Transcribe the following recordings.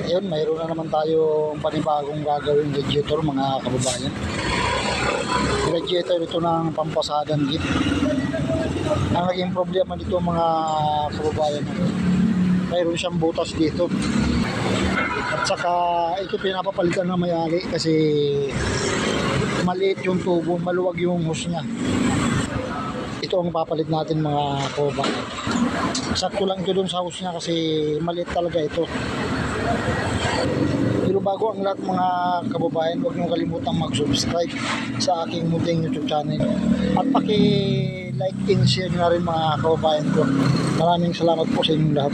Ayun, mayroon na naman tayong panibagong gagawin radiator mga kababayan. Radiator ito ng pampasadan git. Ang naging problema dito mga kababayan, mayroon siyang butas dito. At saka ito pinapapalitan ng may-ari kasi maliit yung tubo, maluwag yung hose niya. Ito ang papalit natin mga kababayan. Sakto lang ito dun sa hose niya kasi maliit talaga ito. Pero bago ang lahat mga kababayan, huwag niyong kalimutang mag-subscribe sa aking munting YouTube channel. At paki-like and share na rin mga kababayan ko. Maraming salamat po sa inyong lahat.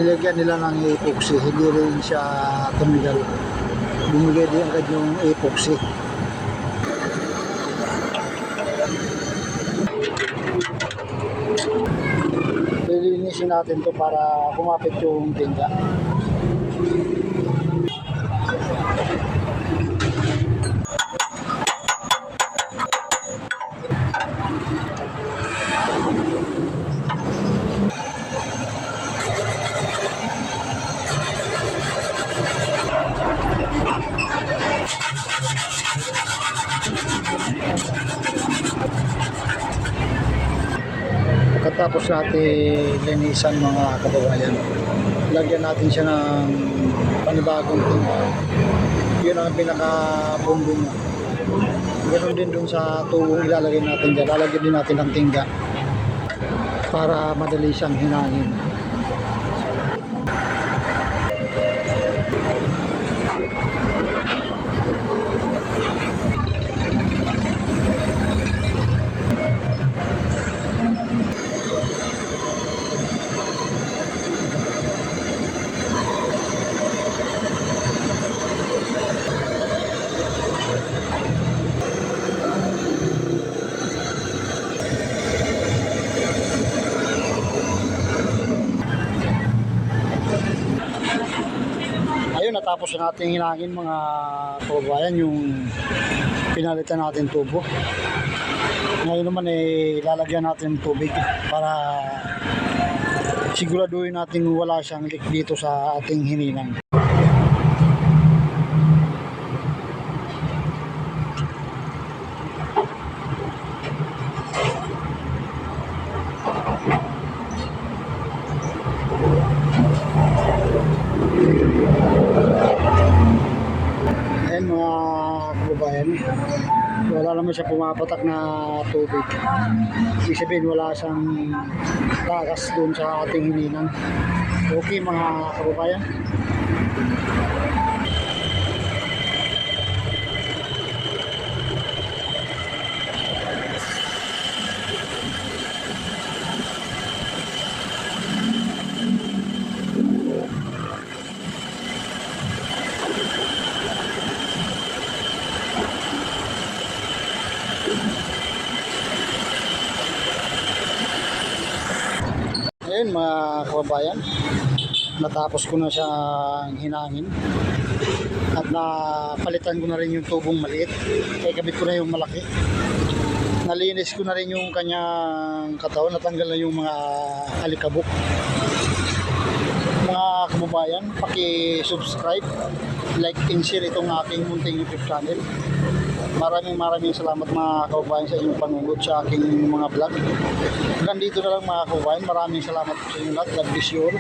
Nilagyan nila ng epoxy, hindi rin siya tumigal. Bumigay din agad yung epoxy. Lilinisin natin to para kumapit yung tinga. Pagkatapos natin linisan mga kababayan, lagyan natin siya ng panibagong tinga. Yun ang pinaka-bombo niya. Ganoon din dun sa tubong ilalagay natin dyan. Lalagyan din natin ng tinga para madali siyang hinangin. Ayun, natapos na natin hinangin mga kababayan yung pinalitan natin tubo. Ngayon naman lalagyan natin ng tubig para siguraduhin natin wala siyang leak dito sa ating hininang. Ayan mga kababayan, wala naman siya pumapatak na tubig. Ibig sabihin wala siyang takas doon sa ating hininang. Okay mga kababayan. Ayun mga kababayan, natapos ko na siyang hinangin at napalitan ko na rin yung tubong maliit, kabit ko na yung malaki, nalinis ko na rin yung kanyang katawan, natanggal na yung mga alikabok. Mga kababayan, paki-subscribe, like and share itong aking munting YouTube channel. Maraming salamat mga kababayan sa inyong panunod sa aking mga vlog. Hanggang dito na lang mga kababayan. Maraming salamat sa inyo lahat. God bless you all.